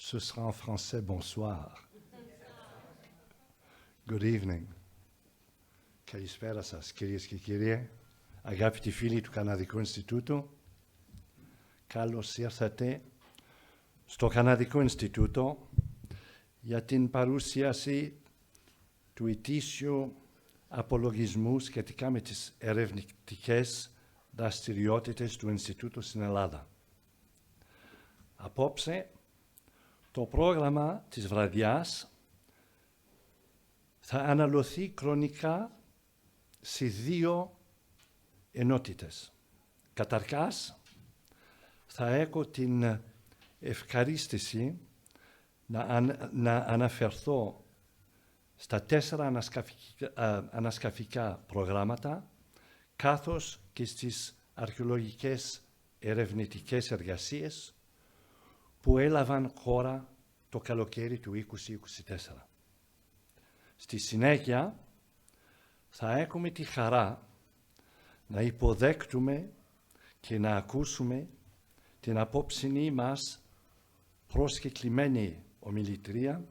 Ce sera en français bonsoir. Good evening. Καλησπέρα σας, κυρίες και κύριοι, αγάπητοι φίλοι του Καναδικού Ινστιτούτου. Καλώς ήρθατε στο Καναδικό Ινστιτούτο για την παρουσίαση του ετήσιου απολογισμού σχετικά με τις ερευνητικές δραστηριότητες του Ινστιτούτου στην Ελλάδα. Απόψε, το πρόγραμμα της βραδιάς θα αναλωθεί χρονικά σε δύο ενότητες. Καταρχάς, θα έχω την ευχαρίστηση να αναφερθώ στα 4 ανασκαφικά προγράμματα, καθώς και στις αρχαιολογικές ερευνητικές εργασίες που έλαβαν χώρα το καλοκαίρι του 2024. Στη συνέχεια, θα έχουμε τη χαρά να υποδέκτουμε και να ακούσουμε την απόψινή μας προσκεκλημένη ομιλητρία,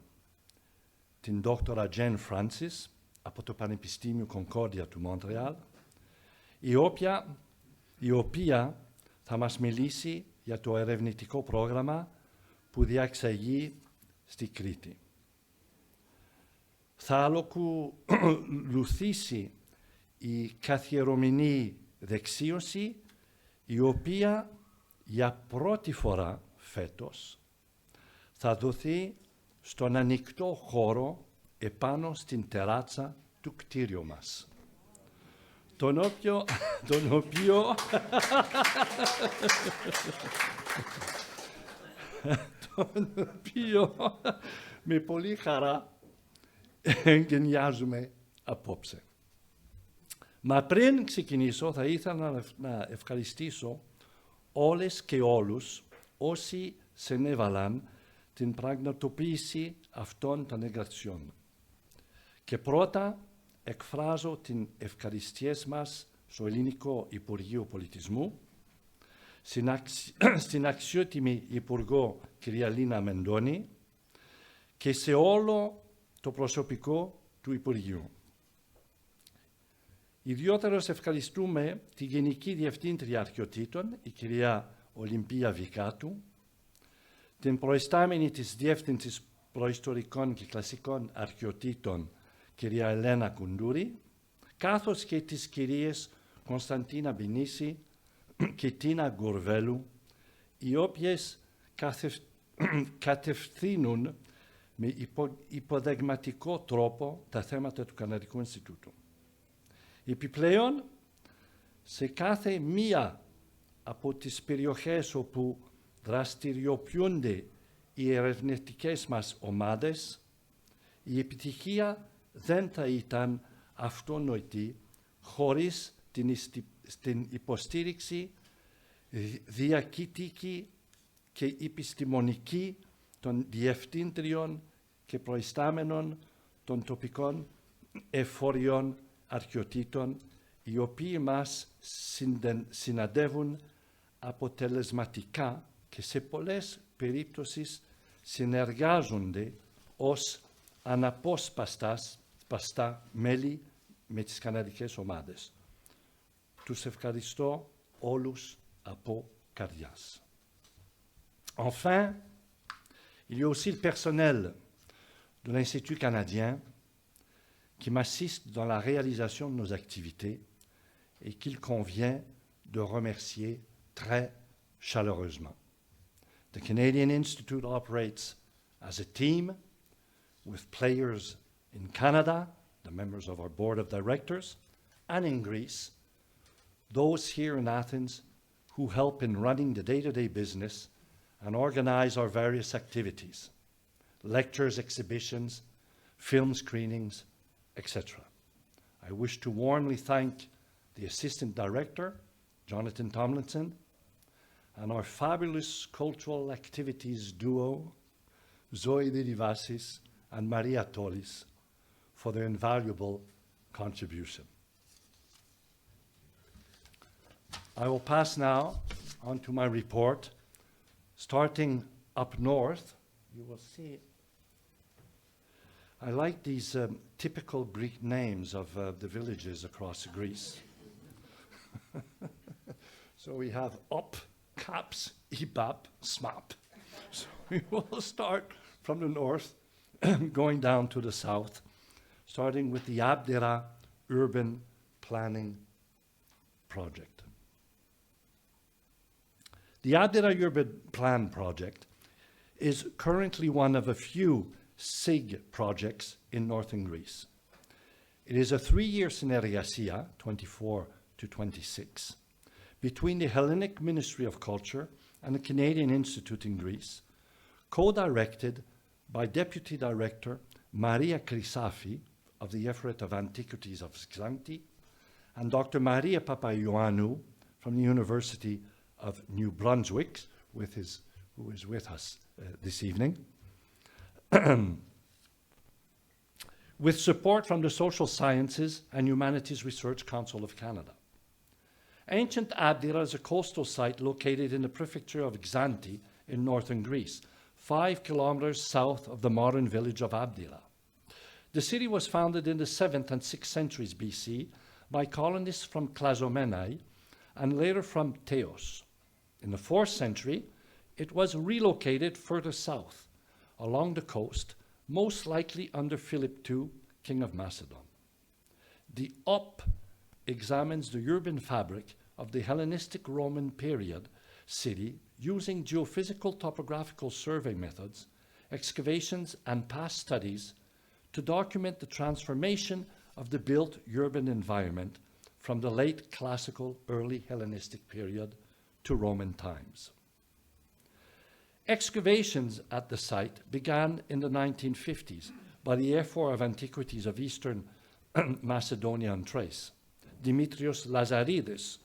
την Dr. Jane Francis, από το Πανεπιστήμιο Concordia του Μοντρεάλ, η οποία θα μας μιλήσει για το ερευνητικό πρόγραμμα που διαξαγεί στη Κρήτη. Θα ακολουθήσει η καθιερωμένη δεξίωση, η οποία για πρώτη φορά φέτος θα δοθεί στον ανοιχτό χώρο επάνω στην τεράτσα του κτίριου μας, τον οποίο με πολύ χαρά εγκαινιάζουμε απόψε. Μα πριν ξεκινήσω, θα ήθελα να ευχαριστήσω όλες και όλους όσοι συνέβαλαν την πραγματοποίηση αυτών των εργασιών. Και πρώτα εκφράζω την ευχαριστία μας στο Ελληνικό Υπουργείο Πολιτισμού, στην αξιότιμη Υπουργό κυρία Λίνα Μεντώνη και σε όλο το προσωπικό του Υπουργείου. Ιδιότερως ευχαριστούμε τη Γενική Διευθύντρια Αρχαιοτήτων, η κυρία Ολυμπία Βικάτου, την προϊστάμενη της Διεύθυνσης Προϊστορικών και Κλασικών Αρχαιοτήτων, κυρία Ελένα Κουντούρη, καθώς και τις κυρίες Κωνσταντίνα Μπινίση και Τίνα Γκουρβέλου, οι οποίες κατευθύνουν με υποδεγματικό τρόπο τα θέματα του Καναδικού Ινστιτούτου. Επιπλέον, σε κάθε μία από τις περιοχές όπου δραστηριοποιούνται οι ερευνητικές μας ομάδες, η επιτυχία δεν θα ήταν αυτονόητη χωρίς την υποστήριξη διακητική και επιστημονική των διευθύντριων και προϊστάμενων των τοπικών εφοριών αρχαιοτήτων, οι οποίοι μας συναντεύουν αποτελεσματικά και σε πολλές περιπτώσεις συνεργάζονται ως αναπόσπαστα μέλη με τις καναδικές ομάδες. Τους ευχαριστώ όλους από καρδιάς. Enfin, il y a aussi le personnel de l'Institut canadien qui m'assiste dans la réalisation de nos activités et qu'il convient de remercier très chaleureusement. The Canadian Institute operates as a team with players in Canada, the members of our board of directors, and in Greece, those here in Athens who help in running the day-to-day business and organize our various activities, lectures, exhibitions, film screenings, etc. I wish to warmly thank the Assistant Director, Jonathan Tomlinson, and our fabulous cultural activities duo, Zoe Didivasis and Maria Tolis, for their invaluable contribution. I will pass now on to my report, starting up north you will see. I like these typical Greek names of the villages across Greece. So we have Op, Caps, Ibap, Smap. So we will start from the north, going down to the south, starting with the Abdera Urban Planning Project. The Abdera Urban Plan Project is currently one of a few SIG projects in northern Greece. It is a 3-year συνεργασία, 24 to 26, between the Hellenic Ministry of Culture and the Canadian Institute in Greece, co-directed by Deputy Director Maria Chrysafi of the Effort of Antiquities of Xanthi and Dr. Maria Papaioannou from the University of New Brunswick, who is with us this evening, with support from the Social Sciences and Humanities Research Council of Canada. Ancient Abdera is a coastal site located in the prefecture of Xanthi in northern Greece, 5 kilometers south of the modern village of Abdera. The city was founded in the 7th and 6th centuries BC by colonists from Clazomenae and later from Teos. In the 4th century, it was relocated further south along the coast, most likely under Philip II, King of Macedon. The OP examines the urban fabric of the Hellenistic Roman period city using geophysical topographical survey methods, excavations, and past studies to document the transformation of the built urban environment from the late classical, early Hellenistic period to Roman times. Excavations at the site began in the 1950s by the Effort of Antiquities of Eastern Macedonia and Thrace, Dimitrios Lazaridis,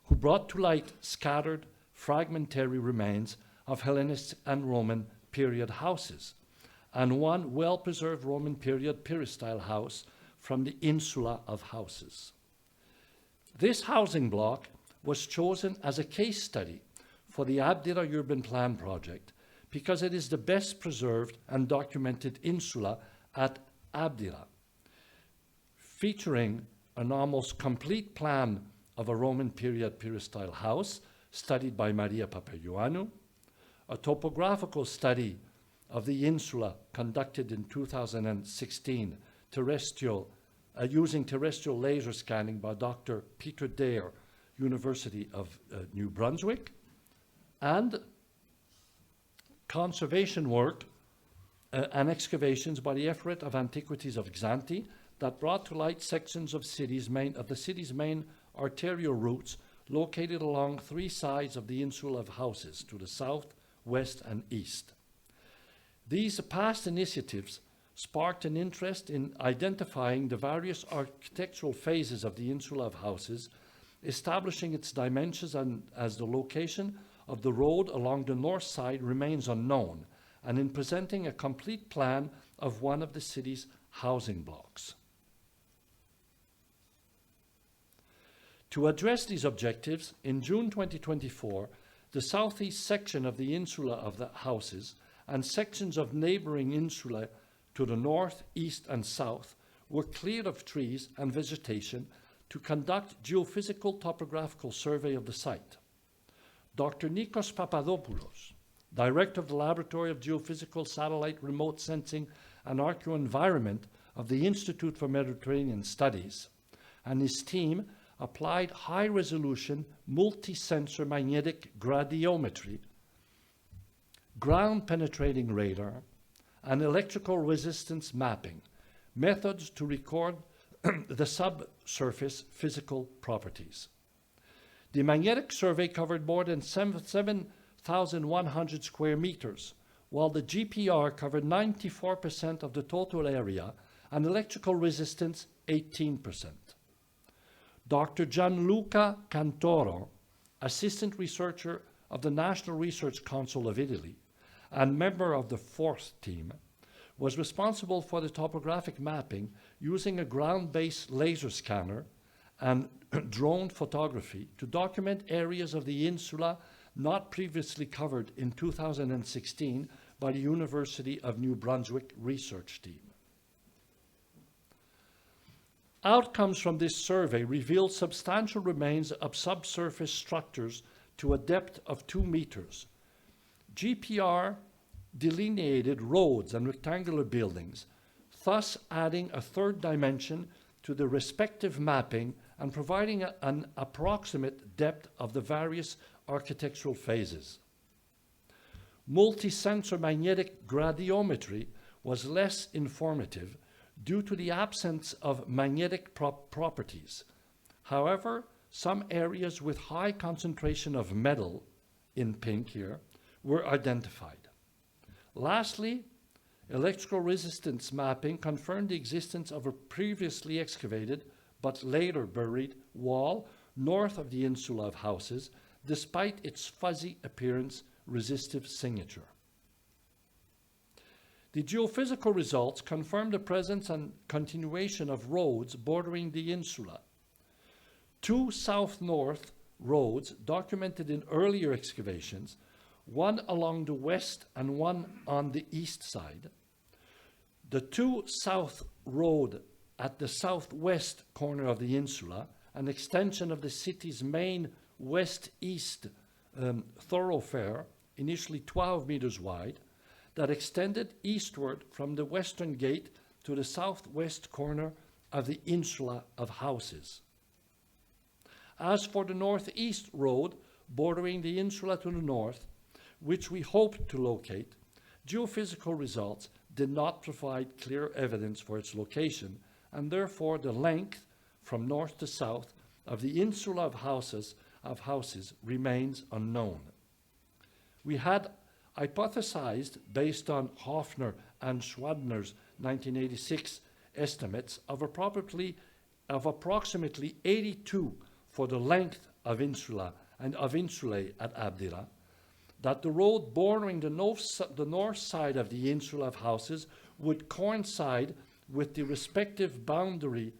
who brought to light scattered, fragmentary remains of Hellenistic and Roman period houses, and one well-preserved Roman period peristyle house from the insula of houses. This housing block was chosen as a case study for the Abdera Urban Plan Project because it is the best preserved and documented insula at Abdera, featuring an almost complete plan of a Roman period peristyle house studied by Maria Papaioannou, a topographical study of the insula conducted in 2016 using terrestrial laser scanning by Dr. Peter Dare, University of New Brunswick, and conservation work and excavations by the Effort of Antiquities of Xanthi that brought to light sections of the city's main arterial routes located along 3 sides of the insula of houses to the south, west, and east. These past initiatives sparked an interest in identifying the various architectural phases of the insula of houses, establishing its dimensions as the location of the road along the north side remains unknown, and in presenting a complete plan of one of the city's housing blocks. To address these objectives, in June 2024, the southeast section of the insula of the houses and sections of neighboring insula to the north, east, and south were cleared of trees and vegetation to conduct geophysical topographical survey of the site. Dr. Nikos Papadopoulos, Director of the Laboratory of Geophysical Satellite Remote Sensing and Archaeoenvironment of the Institute for Mediterranean Studies, and his team applied high-resolution multi-sensor magnetic gradiometry, ground-penetrating radar, and electrical resistance mapping, methods to record the subsurface physical properties. The magnetic survey covered more than 7,100 square meters, while the GPR covered 94% of the total area and electrical resistance 18%. Dr. Gianluca Cantoro, assistant researcher of the National Research Council of Italy and member of the 4th team, was responsible for the topographic mapping using a ground-based laser scanner and drone photography to document areas of the insula not previously covered in 2016 by the University of New Brunswick research team. Outcomes from this survey revealed substantial remains of subsurface structures to a depth of 2 meters. GPR delineated roads and rectangular buildings, thus adding a third dimension to the respective mapping and providing an approximate depth of the various architectural phases. Multi-sensor magnetic gradiometry was less informative due to the absence of magnetic properties. However, some areas with high concentration of metal, in pink here, were identified. Lastly, electrical resistance mapping confirmed the existence of a previously excavated but later buried wall north of the insula of houses, despite its fuzzy appearance resistive signature. The geophysical results confirm the presence and continuation of roads bordering the insula. 2 south-north roads documented in earlier excavations, one along the west and one on the east side. The 2 south road at the southwest corner of the insula, an extension of the city's main west-east thoroughfare, initially 12 meters wide, that extended eastward from the western gate to the southwest corner of the insula of houses. As for the northeast road bordering the insula to the north, which we hoped to locate, geophysical results did not provide clear evidence for its location, and therefore the length from north to south of the insula of houses remains unknown. We had hypothesized, based on Hofner and Schwadner's 1986 estimates, of approximately 82 for the length of insula and of insulae at Abdera, that the road bordering the north side of the insula of houses would coincide with the respective boundary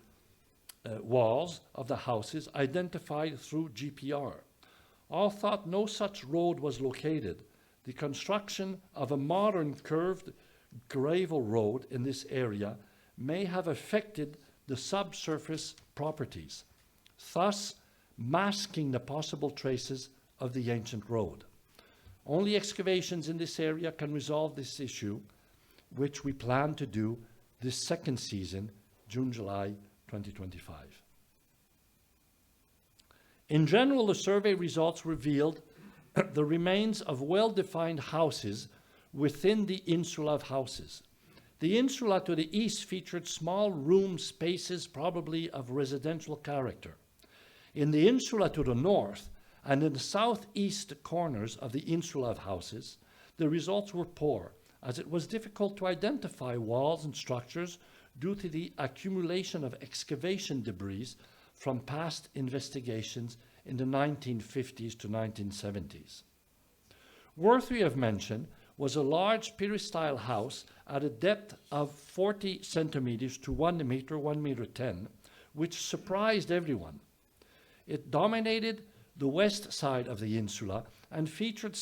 walls of the houses identified through GPR. All thought no such road was located. The construction of a modern curved gravel road in this area may have affected the subsurface properties, thus masking the possible traces of the ancient road. Only excavations in this area can resolve this issue, which we plan to do this second season, June-July 2025. In general, the survey results revealed the remains of well-defined houses within the insula of houses. The insula to the east featured small room spaces, probably of residential character. In the insula to the north and in the southeast corners of the insula of houses, the results were poor, as it was difficult to identify walls and structures due to the accumulation of excavation debris from past investigations in the 1950s to 1970s. Worthy of mention was a large peristyle house at a depth of 40 centimeters to 1 meter, 1 meter 10, which surprised everyone. It dominated the west side of the insula and featured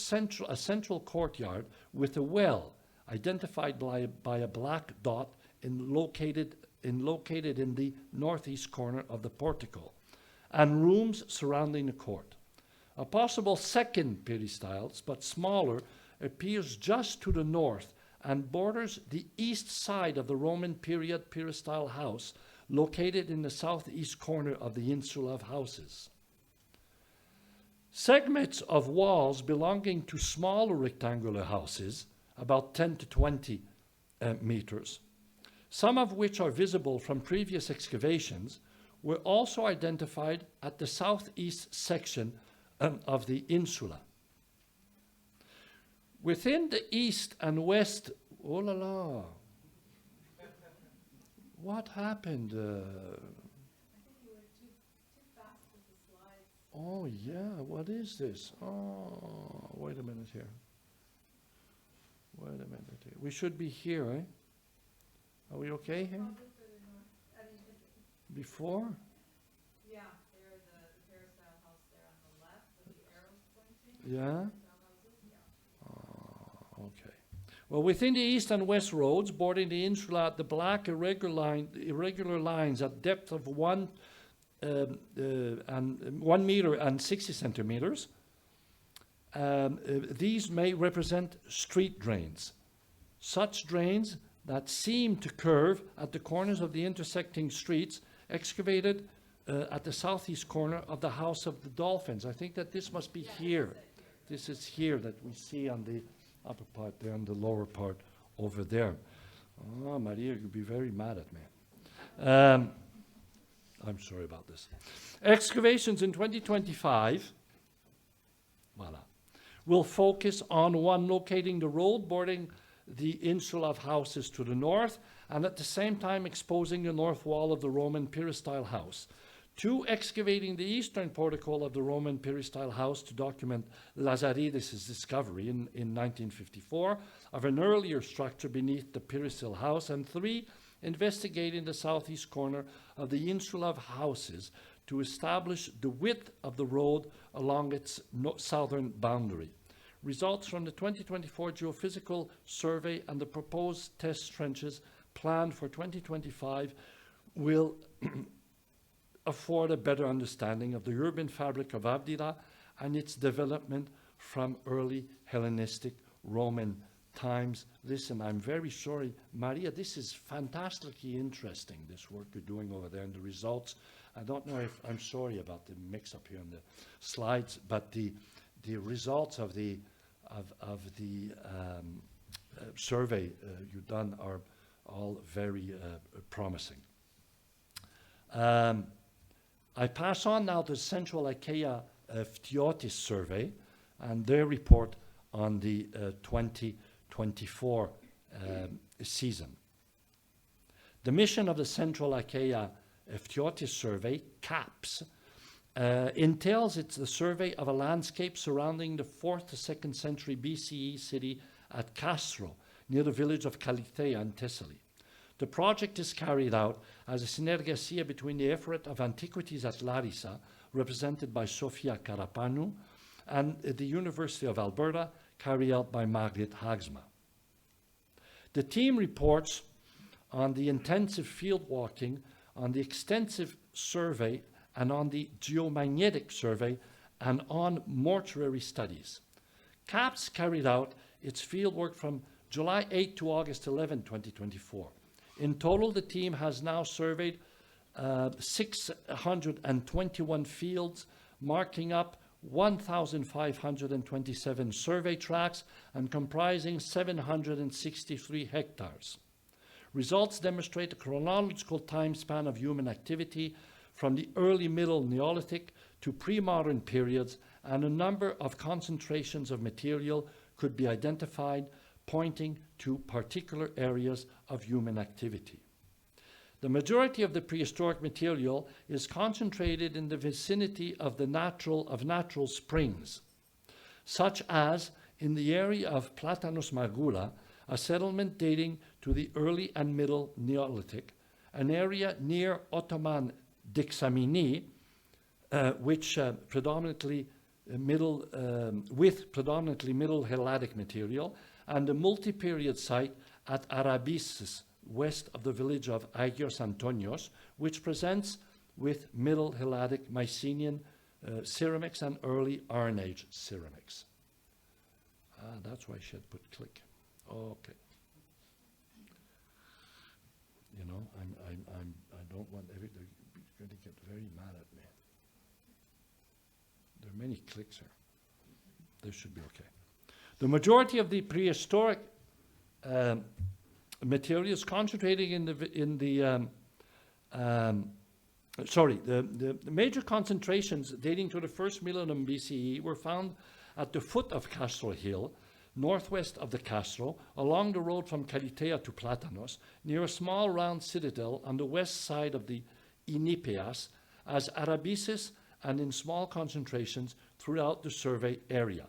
a central courtyard with a well identified by a black dot located in the northeast corner of the portico, and rooms surrounding the court. A possible second peristyle, but smaller, appears just to the north and borders the east side of the Roman period peristyle house located in the southeast corner of the insula of houses. Segments of walls belonging to smaller rectangular houses, about 10 to 20 meters, some of which are visible from previous excavations, were also identified at the southeast section of the insula. Within the east and west, oh la la, what happened? I think you were too fast with the slides. Oh yeah, what is this? Oh, wait a minute here. Wait a minute here. We should be here, eh? Are we okay here? Probably further north. I mean, Before? yeah, there, the peristyle house there on the left with the arrows pointing. Yeah? Peristyle houses, yeah. Okay. Well, within the east and west roads bordering the insula, the black irregular lines at depth of 1 meter and 60 centimeters, these may represent street drains. Such drains that seem to curve at the corners of the intersecting streets excavated at the southeast corner of the House of the Dolphins. I think that this must be here. This is here that we see on the upper part there and the lower part over there. Oh, Maria, you'd be very mad at me. I'm sorry about this. Excavations in 2025, voila, will focus on one, locating the road bordering the insula of houses to the north, and at the same time exposing the north wall of the Roman peristyle house. 2, excavating the eastern portico of the Roman peristyle house to document Lazaridis' discovery in 1954 of an earlier structure beneath the peristyle house. And 3, investigating the southeast corner of the insula of houses to establish the width of the road along its southern boundary. Results from the 2024 geophysical survey and the proposed test trenches planned for 2025 will afford a better understanding of the urban fabric of Avdira and its development from early Hellenistic Roman times. Listen, I'm very sorry, Maria, this is fantastically interesting, this work you're doing over there and the results. I don't know if, I'm sorry about the mix-up here on the slides, but the results of the survey you've done are all very promising. I pass on now to the Central Achaia Phthiotis survey and their report on the 2024 season. The mission of the Central Achaia Phthiotis survey, CAPS, entails it's the survey of a landscape surrounding the 4th to 2nd century BCE city at Castro, near the village of Kalitheia in Thessaly. The project is carried out as a synergesia between the Effort of Antiquities at Larissa, represented by Sofia Karapanu, and the University of Alberta, carried out by Margaret Hagsma. The team reports on the intensive field walking, on the extensive survey, and on the geomagnetic survey, and on mortuary studies. CAPS carried out its fieldwork from July 8 to August 11, 2024. In total, the team has now surveyed 621 fields, marking up 1,527 survey tracts and comprising 763 hectares. Results demonstrate a chronological time span of human activity from the early Middle Neolithic to pre-modern periods, and a number of concentrations of material could be identified, pointing to particular areas of human activity. The majority of the prehistoric material is concentrated in the vicinity of the natural springs, such as in the area of Platanos Margula, a settlement dating to the early and middle Neolithic, an area near Ottoman Dixamini, with predominantly middle Helladic material, and a multi-period site at Arabisus, west of the village of Agios Antonios, which presents with Middle Helladic Mycenaean ceramics and early Iron Age ceramics. That's why she had put click. Okay. You know, I don't want everything. They're going to get very mad at me. There are many clicks here. This should be okay. The majority of the prehistoric material is concentrated the major concentrations dating to the first millennium BCE were found at the foot of Castro Hill, northwest of the Castro, along the road from Kalitheia to Platanos, near a small round citadel on the west side of the Inipeas, as Arabisus, and in small concentrations throughout the survey area.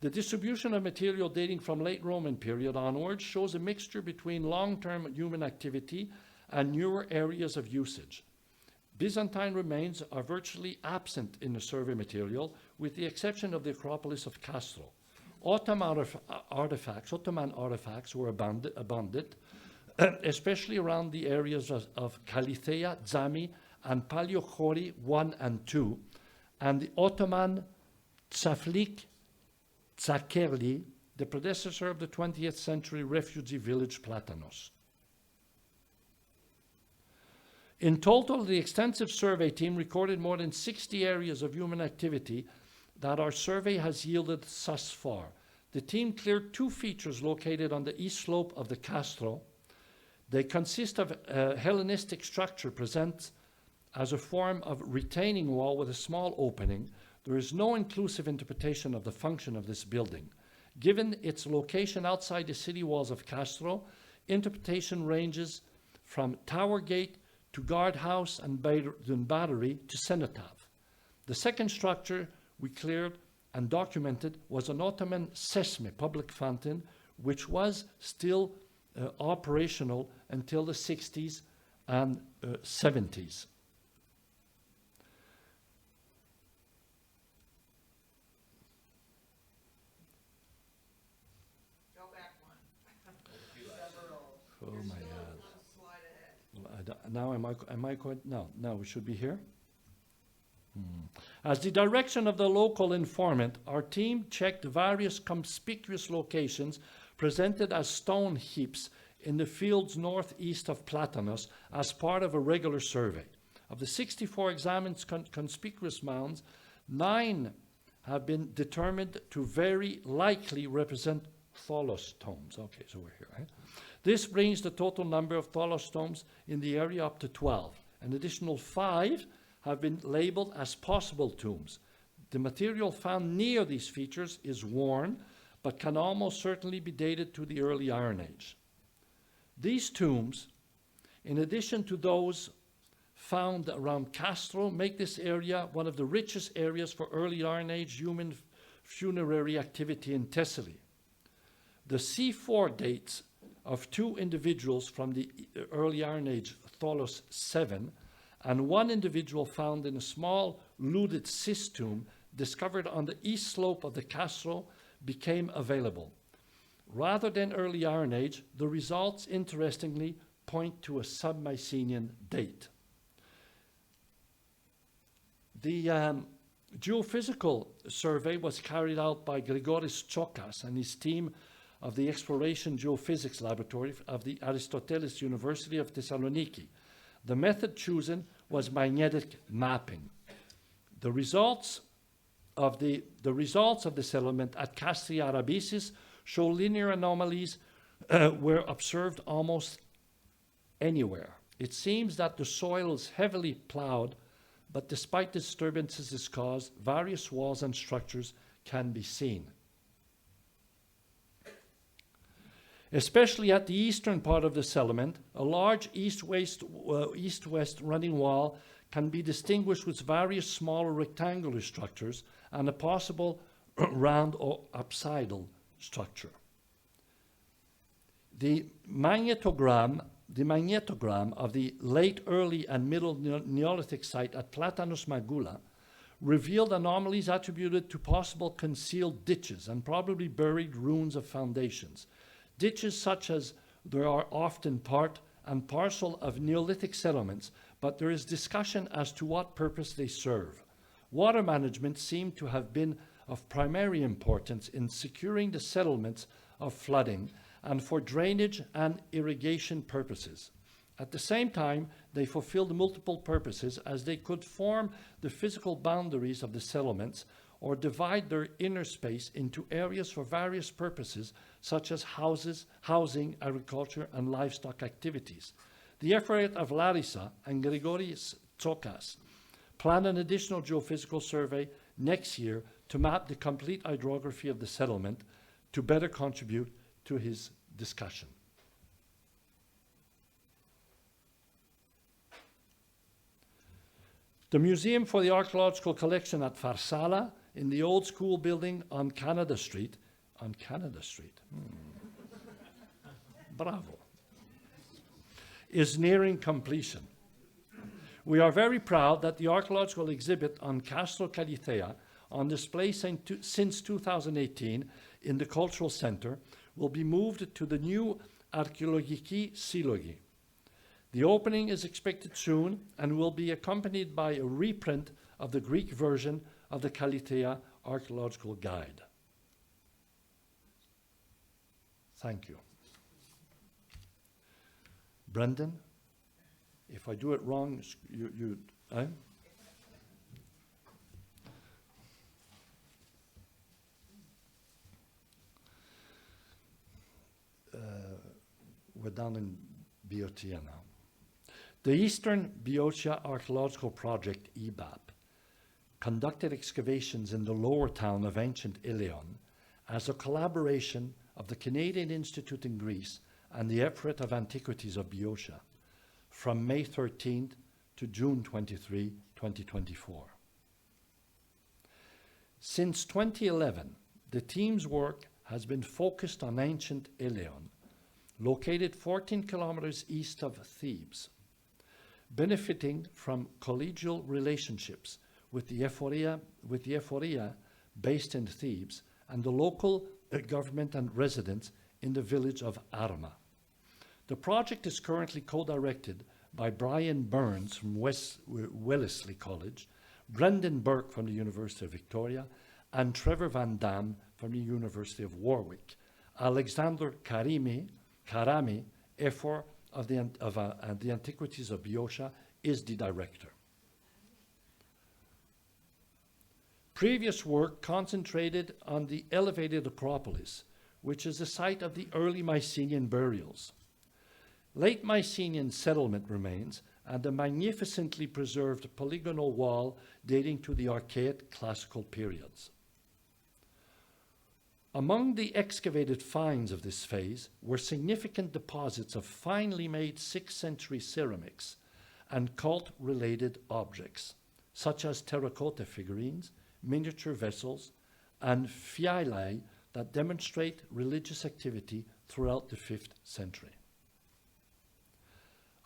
The distribution of material dating from late Roman period onwards shows a mixture between long-term human activity and newer areas of usage. Byzantine remains are virtually absent in the survey material, with the exception of the Acropolis of Castro. Ottoman artifacts were abundant, especially around the areas of Kallithea, Zami, and Paleochori 1 and 2, and the Ottoman Tsaflik Tsakerli, the predecessor of the 20th century refugee village Platanos. In total, the extensive survey team recorded more than 60 areas of human activity that our survey has yielded thus far. The team cleared 2 features located on the east slope of the Castro. They consist of a Hellenistic structure present as a form of retaining wall with a small opening. There is no inclusive interpretation of the function of this building. Given its location outside the city walls of Castro, interpretation ranges from tower gate to guardhouse and battery to cenotaph. The second structure we cleared and documented was an Ottoman sesme, public fountain, which was still operational until the 60s and 70s. Go back one. Oh You're my still God. one slide ahead. Now am I going? No, we should be here. As the direction of the local informant, our team checked various conspicuous locations presented as stone heaps in the fields northeast of Platanos as part of a regular survey. Of the 64 examined conspicuous mounds, 9 have been determined to very likely represent tholos tombs. Okay, so we're here. Right? This brings the total number of tholos tombs in the area up to 12. An additional 5 have been labeled as possible tombs. The material found near these features is worn, but can almost certainly be dated to the early Iron Age. These tombs, in addition to those found around Castro, make this area one of the richest areas for early Iron Age human funerary activity in Thessaly. The C4 dates of 2 individuals from the early Iron Age, Tholos 7, and 1 individual found in a small looted cyst tomb discovered on the east slope of the Castro became available. Rather than early Iron Age, the results, interestingly, point to a sub-Mycenaean date. The geophysical survey was carried out by Grigoris Tsokas and his team of the Exploration Geophysics Laboratory of the Aristoteles University of Thessaloniki. The method chosen was magnetic mapping. The results of the settlement at Castria Arabisis show linear anomalies were observed almost anywhere. It seems that the soil is heavily plowed, but despite disturbances caused, various walls and structures can be seen. Especially at the eastern part of the settlement, a large east-west running wall can be distinguished with various smaller rectangular structures and a possible round or apsidal structure. The magnetogram of the late early and middle Neolithic site at Platanos Magula revealed anomalies attributed to possible concealed ditches and probably buried ruins of foundations. Ditches such as there are often part and parcel of Neolithic settlements, but there is discussion as to what purpose they serve. Water management seemed to have been of primary importance in securing the settlements of flooding and for drainage and irrigation purposes. At the same time, they fulfilled multiple purposes as they could form the physical boundaries of the settlements or divide their inner space into areas for various purposes, such as housing, agriculture, and livestock activities. The effort of Larissa and Grigoris Tsokas plan an additional geophysical survey next year to map the complete hydrography of the settlement to better contribute to his discussion. The Museum for the Archaeological Collection at Farsala in the old school building on Canada Street, bravo, is nearing completion. We are very proud that the archaeological exhibit on Castro Calitea, on display since 2018 in the Cultural Center, will be moved to the new Archeologiki Silogi. The opening is expected soon and will be accompanied by a reprint of the Greek version of the Calitea Archaeological Guide. Thank you. Brendan, if I do it wrong, eh? We're down in Boeotia now. The Eastern Boeotia Archaeological Project, EBAP, conducted excavations in the lower town of ancient Ilion as a collaboration of the Canadian Institute in Greece and the Ephorate of Antiquities of Boeotia from May 13th to June 23, 2024. Since 2011, the team's work has been focused on ancient Ilion, located 14 kilometers east of Thebes, benefiting from collegial relationships with the Ephoria based in Thebes and the local government and residents in the village of Arma. The project is currently co-directed by Brian Burns from Wellesley College, Brendan Burke from the University of Victoria, and Trevor Van Dam from the University of Warwick. Alexander Karami, Ephor of the Antiquities of Boeotia, is the director. Previous work concentrated on the elevated Acropolis, which is the site of the early Mycenaean burials, late Mycenaean settlement remains, and the magnificently preserved polygonal wall dating to the Archaic Classical periods. Among the excavated finds of this phase were significant deposits of finely made 6th century ceramics and cult-related objects, such as terracotta figurines, miniature vessels, and phialae that demonstrate religious activity throughout the 5th century.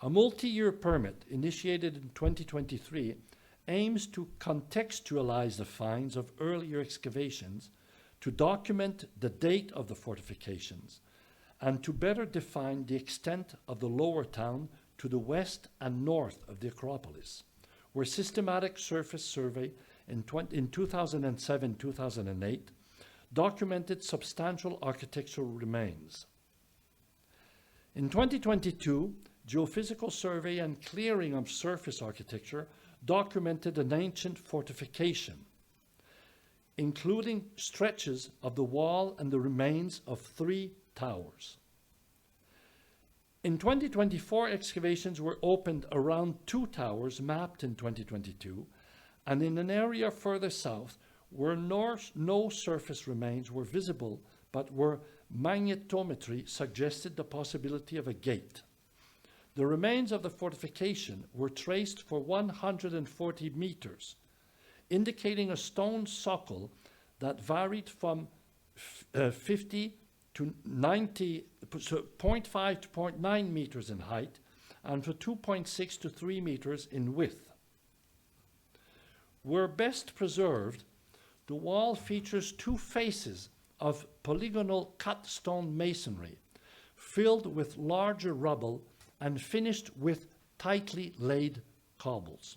A multi-year permit initiated in 2023 aims to contextualize the finds of earlier excavations, to document the date of the fortifications, and to better define the extent of the lower town to the west and north of the Acropolis, where systematic surface survey in 2007-2008 documented substantial architectural remains. In 2022, geophysical survey and clearing of surface architecture documented an ancient fortification, including stretches of the wall and the remains of 3 towers. In 2024, excavations were opened around 2 towers mapped in 2022, and in an area further south where no surface remains were visible, but where magnetometry suggested the possibility of a gate. The remains of the fortification were traced for 140 meters, indicating a stone socle that varied from 50 to 90, so 0.5 to 0.9 meters in height, and for 2.6 to 3 meters in width. Where best preserved, the wall features 2 faces of polygonal cut stone masonry, filled with larger rubble and finished with tightly laid cobbles.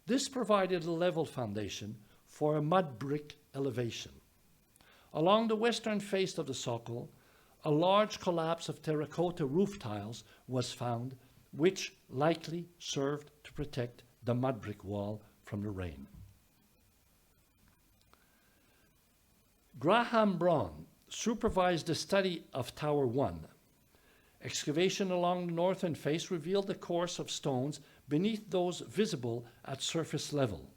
This provided a level foundation for a mud brick elevation. Along the western face of the socle, a large collapse of terracotta roof tiles was found, which likely served to protect the mud brick wall from the rain. Graham Braun supervised the study of Tower 1. Excavation along the northern face revealed the course of stones beneath those visible at surface level.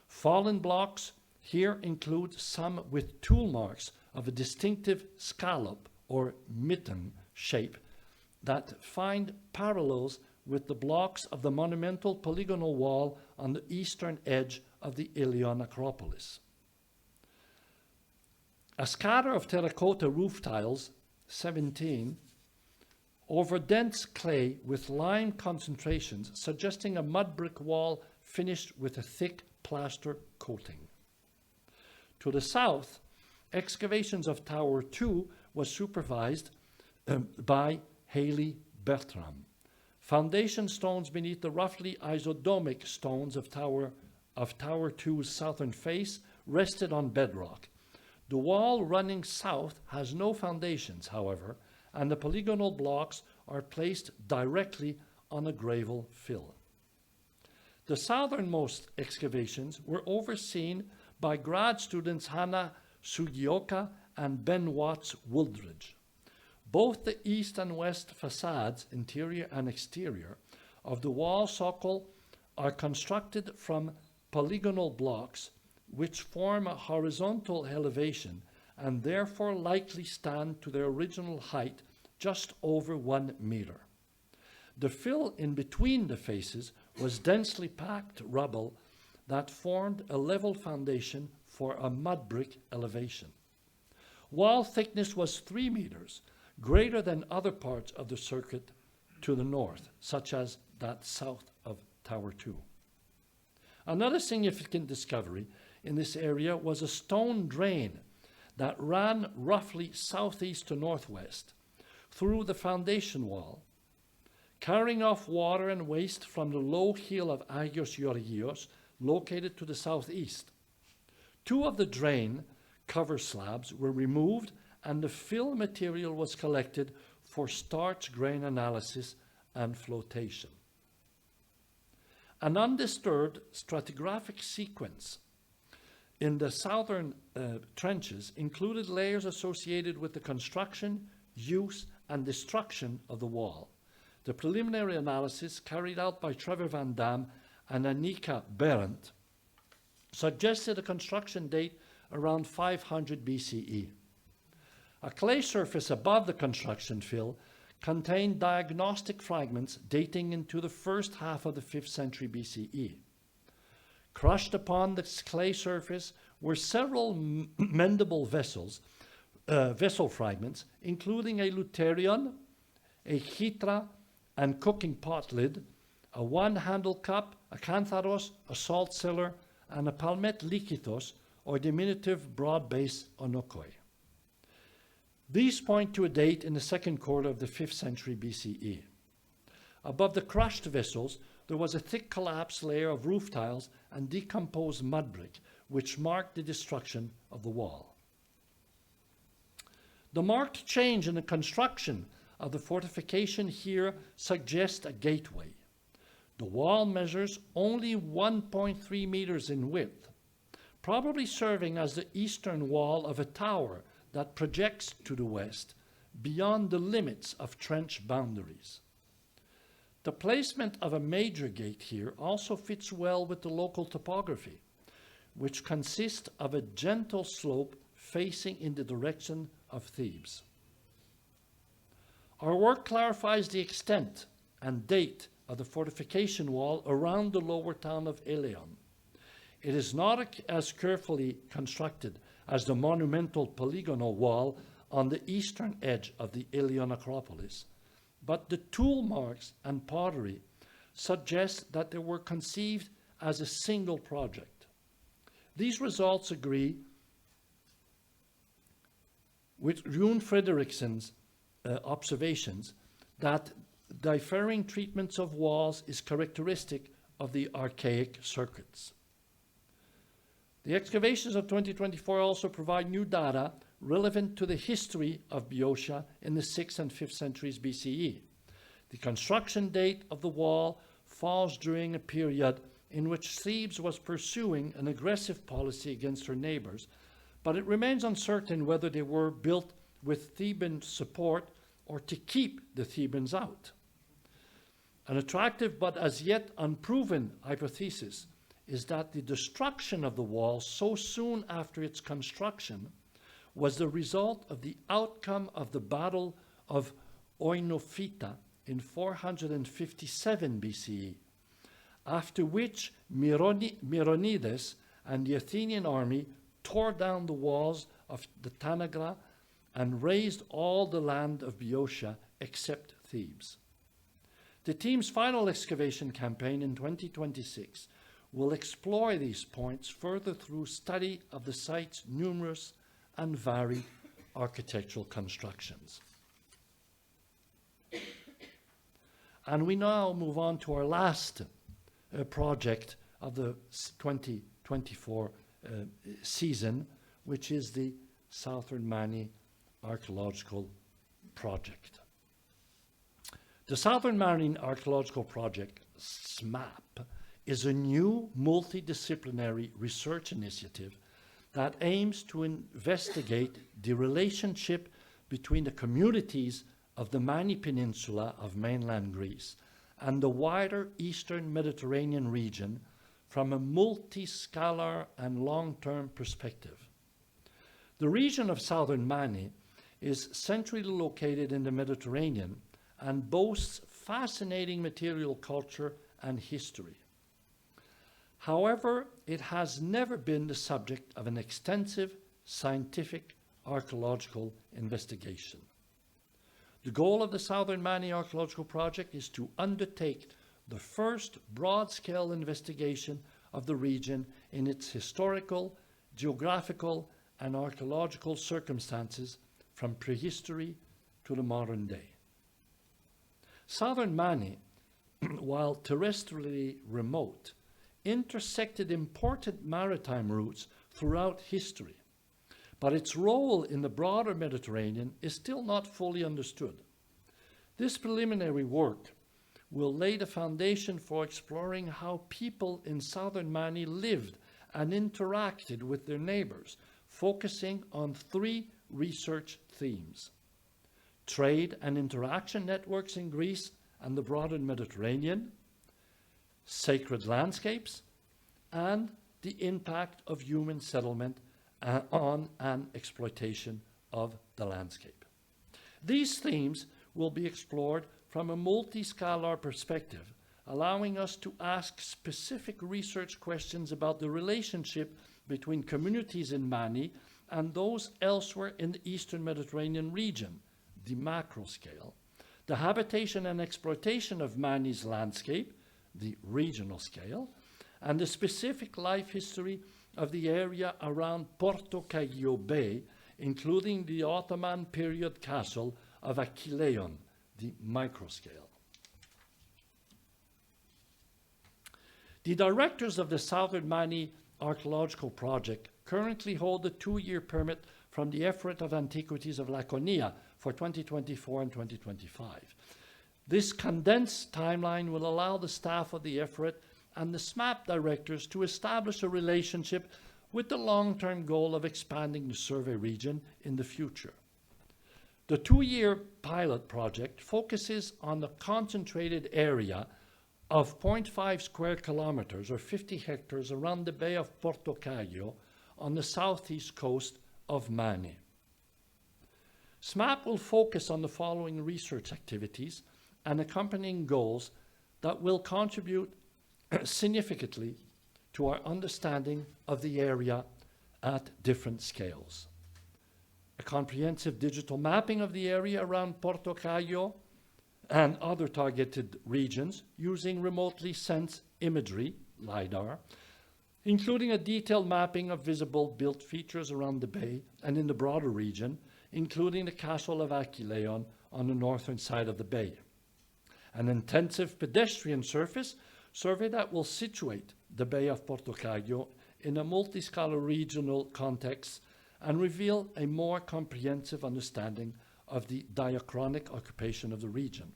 Fallen blocks here include some with tool marks of a distinctive scallop or mitten shape that find parallels with the blocks of the monumental polygonal wall on the eastern edge of the Ilion Acropolis. A scatter of terracotta roof tiles, 17, over dense clay with lime concentrations, suggesting a mud brick wall finished with a thick plaster coating. To the south, excavations of Tower 2 was supervised by Haley Bertram. Foundation stones beneath the roughly isodomic stones of Tower 2's southern face rested on bedrock. The wall running south has no foundations, however, and the polygonal blocks are placed directly on a gravel fill. The southernmost excavations were overseen by grad students Hannah Sugioka and Ben Watts Wooldridge. Both the east and west facades, interior and exterior, of the wall socle are constructed from polygonal blocks which form a horizontal elevation and therefore likely stand to their original height just over 1 meter. The fill in between the faces was densely packed rubble that formed a level foundation for a mud brick elevation. Wall thickness was 3 meters, greater than other parts of the circuit to the north, such as that south of Tower 2. Another significant discovery in this area was a stone drain that ran roughly southeast to northwest through the foundation wall, carrying off water and waste from the low hill of Agios Georgios, located to the southeast. 2 of the drain cover slabs were removed and the fill material was collected for starch grain analysis and flotation. An undisturbed stratigraphic sequence in the southern trenches included layers associated with the construction, use, and destruction of the wall. The preliminary analysis carried out by Trevor Van Dam and Annika Berendt suggested a construction date around 500 BCE. A clay surface above the construction fill contained diagnostic fragments dating into the first half of the 5th century BCE. Crushed upon this clay surface were several mendable vessel fragments, including a luterion, a chytra and cooking pot lid, a one-handle cup, a cantharos, a salt cellar, and a palmet likythos, or diminutive broad base onokoi. These point to a date in the 2nd quarter of the 5th century BCE. Above the crushed vessels, there was a thick collapsed layer of roof tiles and decomposed mud brick, which marked the destruction of the wall. The marked change in the construction of the fortification here suggests a gateway. The wall measures only 1.3 meters in width, probably serving as the eastern wall of a tower that projects to the west beyond the limits of trench boundaries. The placement of a major gate here also fits well with the local topography, which consists of a gentle slope facing in the direction of Thebes. Our work clarifies the extent and date of the fortification wall around the lower town of Eleon. It is not as carefully constructed as the monumental polygonal wall on the eastern edge of the Eleon Acropolis, but the tool marks and pottery suggest that they were conceived as a single project. These results agree with Rune Frederiksen's observations that differing treatments of walls is characteristic of the archaic circuits. The excavations of 2024 also provide new data relevant to the history of Boeotia in the 6th and 5th centuries BCE. The construction date of the wall falls during a period in which Thebes was pursuing an aggressive policy against her neighbors, but it remains uncertain whether they were built with Theban support or to keep the Thebans out. An attractive but as yet unproven hypothesis is that the destruction of the wall so soon after its construction was the result of the outcome of the Battle of Oinophyta in 457 BCE, after which Myronides and the Athenian army tore down the walls of the Tanagra and razed all the land of Boeotia except Thebes. The team's final excavation campaign in 2026 will explore these points further through study of the site's numerous and varied architectural constructions. And we now move on to our last project of the 2024 season, which is the Southern Mani Archaeological Project. The Southern Mani Archaeological Project, SMAP, is a new multidisciplinary research initiative that aims to investigate the relationship between the communities of the Mani Peninsula of mainland Greece and the wider Eastern Mediterranean region from a multi-scalar and long-term perspective. The region of Southern Mani is centrally located in the Mediterranean and boasts fascinating material culture and history. However, it has never been the subject of an extensive scientific archaeological investigation. The goal of the Southern Mani Archaeological Project is to undertake the first broad-scale investigation of the region in its historical, geographical, and archaeological circumstances from prehistory to the modern day. Southern Mani, while terrestrially remote, intersected important maritime routes throughout history, but its role in the broader Mediterranean is still not fully understood. This preliminary work will lay the foundation for exploring how people in Southern Mani lived and interacted with their neighbors, focusing on three research themes: trade and interaction networks in Greece and the broader Mediterranean, sacred landscapes, and the impact of human settlement on and exploitation of the landscape. These themes will be explored from a multi-scalar perspective, allowing us to ask specific research questions about the relationship between communities in Mani and those elsewhere in the Eastern Mediterranean region, the macro scale, the habitation and exploitation of Mani's landscape, the regional scale, and the specific life history of the area around Porto Caio Bay, including the Ottoman period castle of Aquileion, the microscale. The directors of the Southern Mani Archaeological Project currently hold a 2-year permit from the Ephorate of Antiquities of Laconia for 2024 and 2025. This condensed timeline will allow the staff of the Ephorate and the SMAP directors to establish a relationship with the long-term goal of expanding the survey region in the future. The 2-year pilot project focuses on the concentrated area of 0.5 square kilometers or 50 hectares around the Bay of Porto Caio on the southeast coast of Mani. SMAP will focus on the following research activities and accompanying goals that will contribute significantly to our understanding of the area at different scales. A comprehensive digital mapping of the area around Porto Caio and other targeted regions using remotely sensed imagery, LiDAR, including a detailed mapping of visible built features around the bay and in the broader region, including the castle of Aquileion on the northern side of the bay. An intensive pedestrian survey that will situate the Bay of Porto Caio in a multi-scalar regional context and reveal a more comprehensive understanding of the diachronic occupation of the region.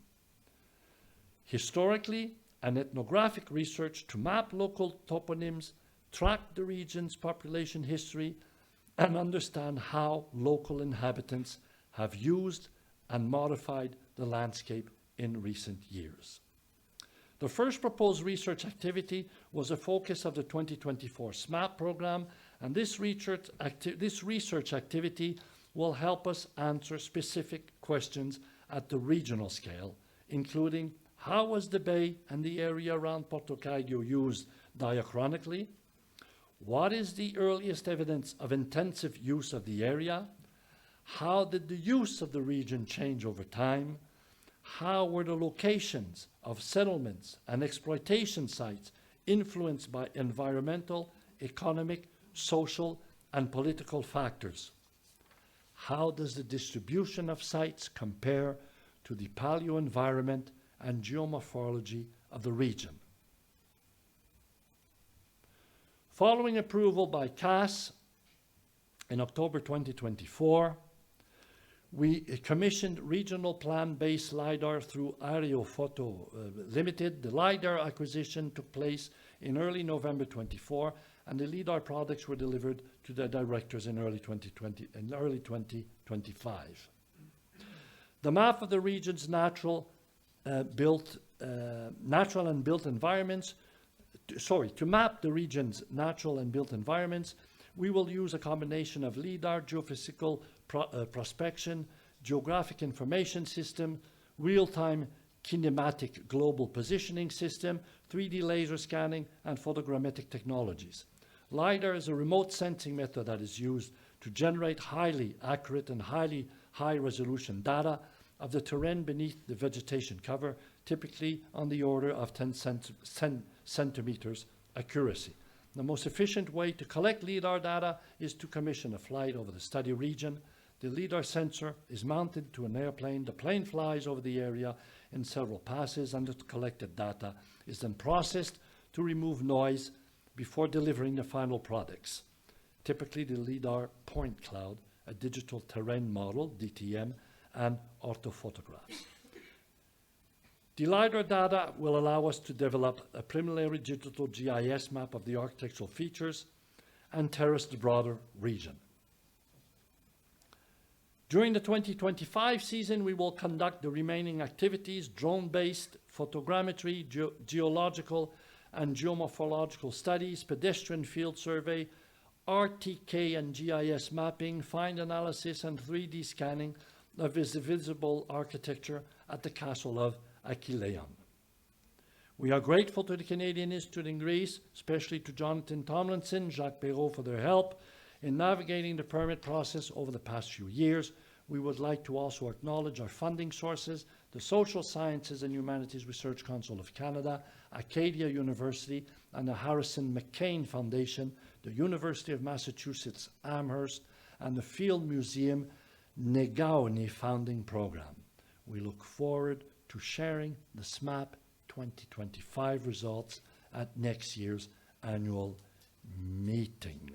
Historically and ethnographic research to map local toponyms, track the region's population history, and understand how local inhabitants have used and modified the landscape in recent years. The first proposed research activity was a focus of the 2024 SMAP program, and this research activity will help us answer specific questions at the regional scale, including how was the bay and the area around Porto Caio used diachronically? What is the earliest evidence of intensive use of the area? How did the use of the region change over time? How were the locations of settlements and exploitation sites influenced by environmental, economic, social, and political factors? How does the distribution of sites compare to the paleo-environment and geomorphology of the region? Following approval by CAS in October 2024, we commissioned regional plan-based LiDAR through Aerofotto Limited. The LiDAR acquisition took place in early November 24, and the LiDAR products were delivered to the directors in early 2025. The map of the region's natural and built environments. To map the region's natural and built environments, we will use a combination of LiDAR, geophysical prospection, geographic information system, real-time kinematic global positioning system, 3D laser scanning, and photogrammetric technologies. LiDAR is a remote sensing method that is used to generate highly accurate and high-resolution data of the terrain beneath the vegetation cover, typically on the order of 10 centimeters accuracy. The most efficient way to collect LiDAR data is to commission a flight over the study region. The LiDAR sensor is mounted to an airplane. The plane flies over the area in several passes, and the collected data is then processed to remove noise before delivering the final products. Typically, the LiDAR point cloud, a digital terrain model, DTM, and orthophotographs. The LiDAR data will allow us to develop a preliminary digital GIS map of the architectural features and terrace the broader region. During the 2025 season, we will conduct the remaining activities: drone-based photogrammetry, geological and geomorphological studies, pedestrian field survey, RTK and GIS mapping, find analysis, and 3D scanning of the visible architecture at the Castle of Aquileon. We are grateful to the Canadian Institute in Greece, especially to Jonathan Tomlinson, Jacques Perreault, for their help in navigating the permit process over the past few years. We would like to also acknowledge our funding sources: the Social Sciences and Humanities Research Council of Canada, Acadia University, and the Harrison McCain Foundation, the University of Massachusetts Amherst, and the Field Museum Negaunee Founding Program. We look forward to sharing the SMAP 2025 results at next year's annual meeting.